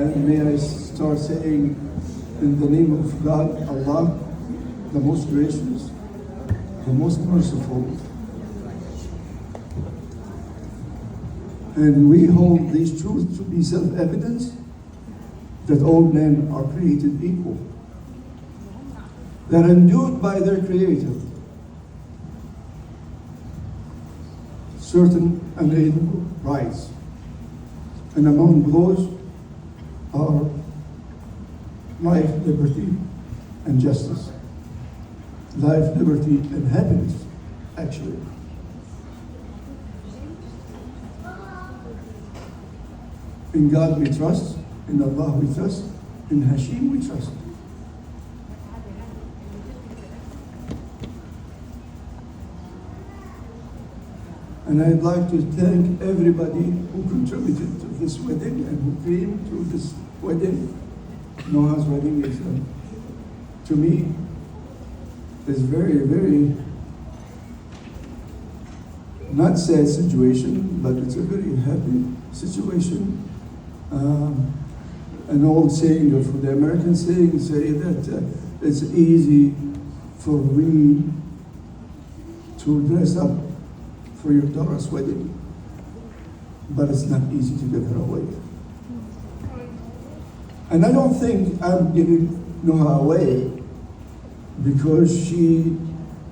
And may I start saying, in the name of God, Allah, the most gracious, the most merciful. And we hold these truths to be self-evidence that all men are created equal. They're endued by their Creator. Certain unalienable rights. And among those are life, liberty, and justice. Life, liberty, and happiness, actually. In God we trust, in Allah we trust, in Hashim we trust. And I'd like to thank everybody who contributed to this wedding and who came to this wedding. Noah's wedding is, to me, is very, very not sad situation, but it's a very happy situation. An old saying of the American saying say that it's easy for we to dress up for your daughter's wedding, but it's not easy to give her away. And I don't think I'm giving Noah away because she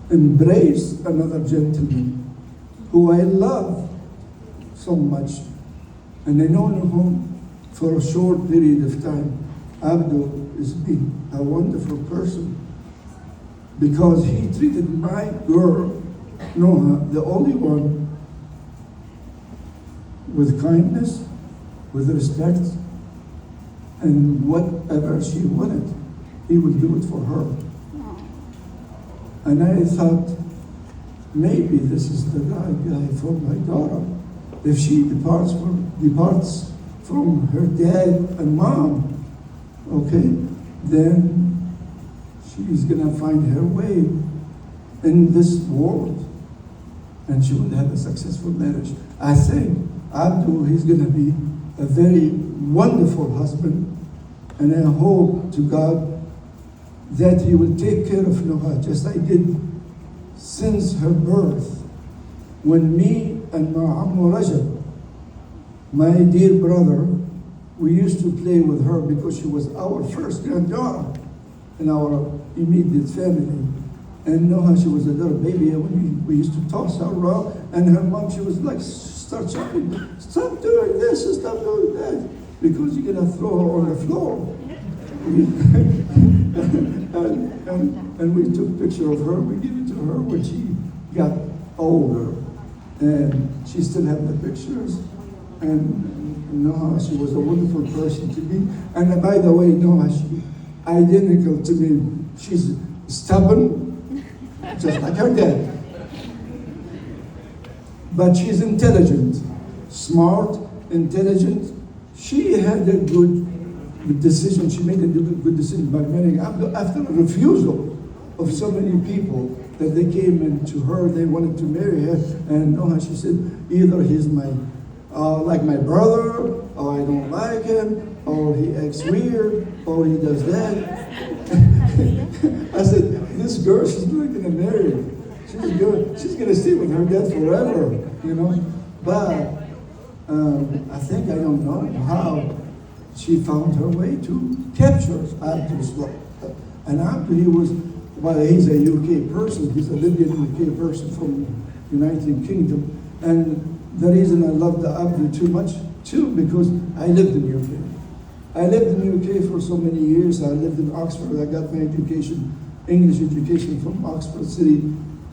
embraced another gentleman who I love so much, and I know him for a short period of time. Abdul has been a wonderful person because he treated my girl, Noah, the only one, with kindness, with respect, and whatever she wanted, he would do it for her. And I thought, maybe this is the right guy for my daughter. If she departs from her dad and mom, okay, then she's gonna find her way in this world, and she will have a successful marriage. I think Abdul, he's gonna be a very wonderful husband, and I hope to God that he will take care of Noha just like I did since her birth. When me and my Ammu Rajab, my dear brother, we used to play with her because she was our first granddaughter in our immediate family. And Noha, she was a little baby, and we used to toss her around, and her mom, she was like, start shouting, stop doing this, stop doing that, because you're gonna throw her on the floor. and we took a picture of her, we gave it to her when she got older, and she still have the pictures. And Noha, she was a wonderful person to me. And by the way, Noha, she identical to me. She's stubborn, just like her dad. But she's intelligent, smart, intelligent. She had a good decision. She made a good decision by marrying Abdul after a refusal of so many people that they came into her, they wanted to marry her. And Noha, she said, either he's like my brother, or I don't like him, or he acts weird, or he does that. I said, this girl, she's not gonna marry him. She's gonna stay with her dad forever, you know. But I think, I don't know how she found her way to capture Abdul's love. And Abdul, he's a UK person, he's a Libyan UK person from United Kingdom. And the reason I loved Abdul too much, too, because I lived in UK. I lived in UK for so many years. I lived in Oxford. I got my education, English education from Oxford City.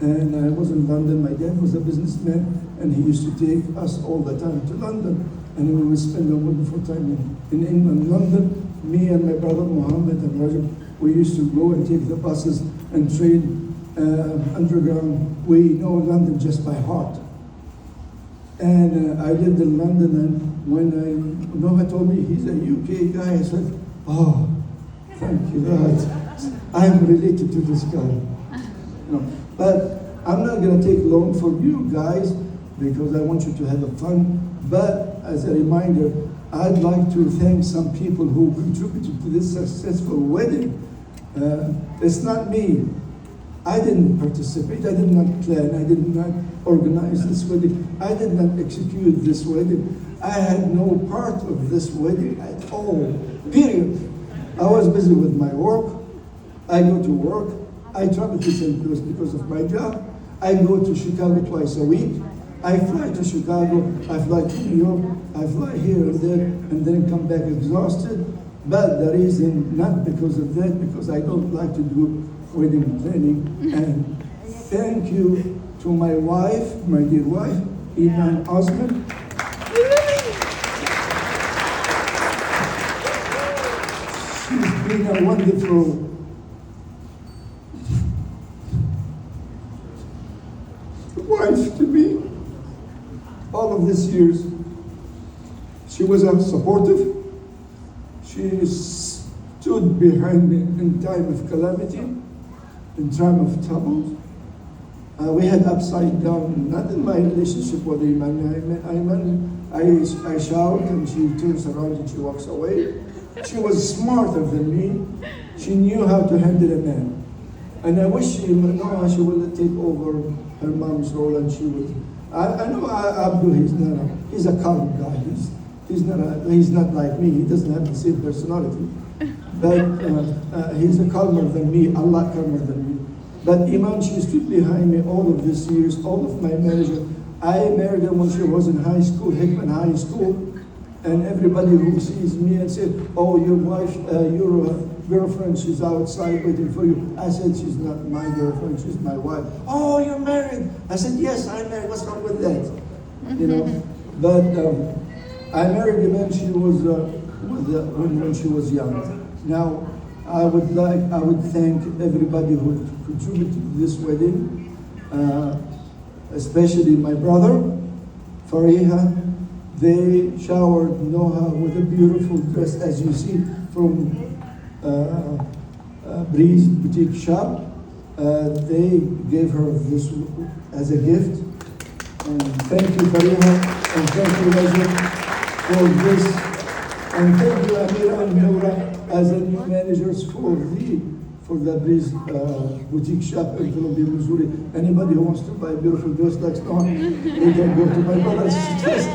And I was in London. My dad was a businessman, and he used to take us all the time to London. And we would spend a wonderful time in England, London. Me and my brother Mohammed and Rajab, we used to go and take the buses and train underground. We know London just by heart. And I lived in London, and when Noha told me he's a UK guy, I said, oh, thank you, God. I'm related to this guy. You know, but I'm not going to take long from you guys because I want you to have fun. But as a reminder, I'd like to thank some people who contributed to this successful wedding. It's not me. I didn't participate, I did not plan, I did not organize this wedding, I did not execute this wedding. I had no part of this wedding at all, period. I was busy with my work. I go to work. I travel to St. Louis because of my job. I go to Chicago twice a week. I fly to Chicago, I fly to New York, I fly here and there, and then come back exhausted. But the reason, not because of that, because I don't like to do wedding planning. And thank you to my wife, my dear wife, Iman Osman. She's been a wonderful wife to me all of these years. She was supportive. She stood behind me in time of calamity, in time of trouble. We had upside down, not in my relationship with Iman. I shout and she turns around and she walks away. She was smarter than me. She knew how to handle a man. And I wish she would take over her mom's role, and she would. I know Abdul, he's a calm guy. He's not like me. He doesn't have the same personality. But he's a calmer than me, a lot calmer than me. But Iman, she stood behind me all of these years, all of my marriage. I married her when she was in high school, Hickman High School. And everybody who sees me and said, oh, your wife, your girlfriend, she's outside waiting for you. I said, she's not my girlfriend, she's my wife. Oh, you're married? I said, yes, I'm married. What's wrong with that? You know, but I married her when she was when she was young. Now, I would thank everybody who contributed to this wedding, especially my brother, Fariha. They showered Noha with a beautiful dress, as you see, from Breeze Boutique Shop. They gave her this as a gift. And thank you, Fariha, and thank you, Rajab, for this. And thank you, Amira and Noura, as the new managers for the Breeze Boutique Shop in Columbia, Missouri. Anybody who wants to buy a beautiful dress like Noha, they can go to my brother's dress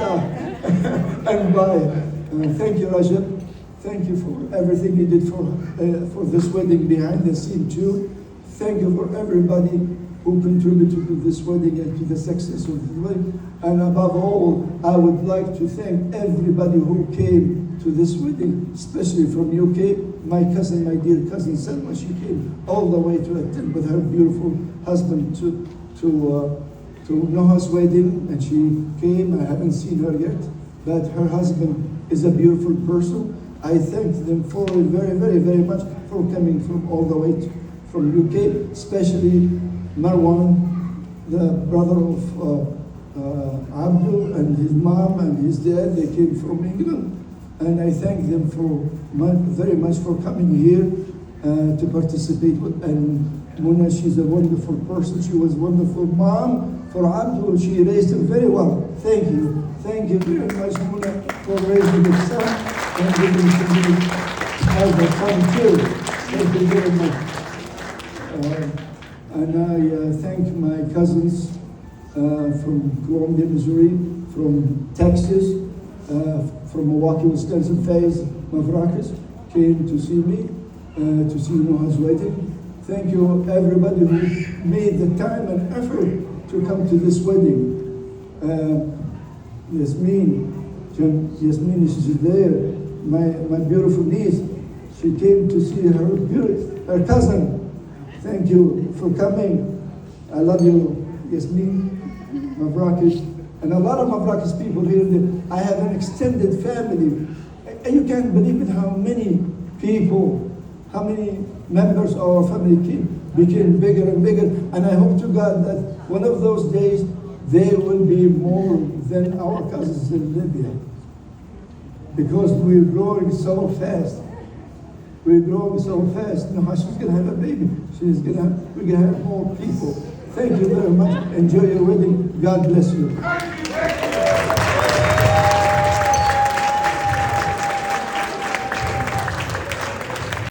and buy. Thank you, Rajab. Thank you for everything you did for this wedding behind the scene too. Thank you for everybody who contributed to this wedding and to the success of the wedding. And above all, I would like to thank everybody who came to this wedding, especially from UK. My cousin, my dear cousin Selma, she came all the way to attend with her beautiful husband to Noha's wedding, and she came. I haven't seen her yet, but her husband is a beautiful person. I thank them for very, very, very much for coming from all the way from UK, especially Marwan, the brother of Abdul, and his mom and his dad. They came from England, and I thank them very much for coming here to participate with. And Muna, she's a wonderful person. She was a wonderful mom for Abdul. She raised him very well. Thank you. Thank you very much, Muna, for raising his son and giving to me as a son too. Thank you very much. And I thank my cousins from Columbia, Missouri, from Texas, from Milwaukee, Wisconsin, Faiz, Mfrakas, came to see me, to see Noha's wedding. Thank you, everybody who made the time and effort to come to this wedding. Yasmin is there, my beautiful niece. She came to see her cousin. Thank you for coming. I love you, Yasmin, Mfrakas, and a lot of Mfrakas people here. I have an extended family. And you can't believe it how many people, how many members of our family became bigger and bigger. And I hope to God that one of those days they will be more than our cousins in Libya. Because we're growing so fast. We're growing so fast. Now she's going to have a baby. We're going to have more people. Thank you very much. Enjoy your wedding. God bless you.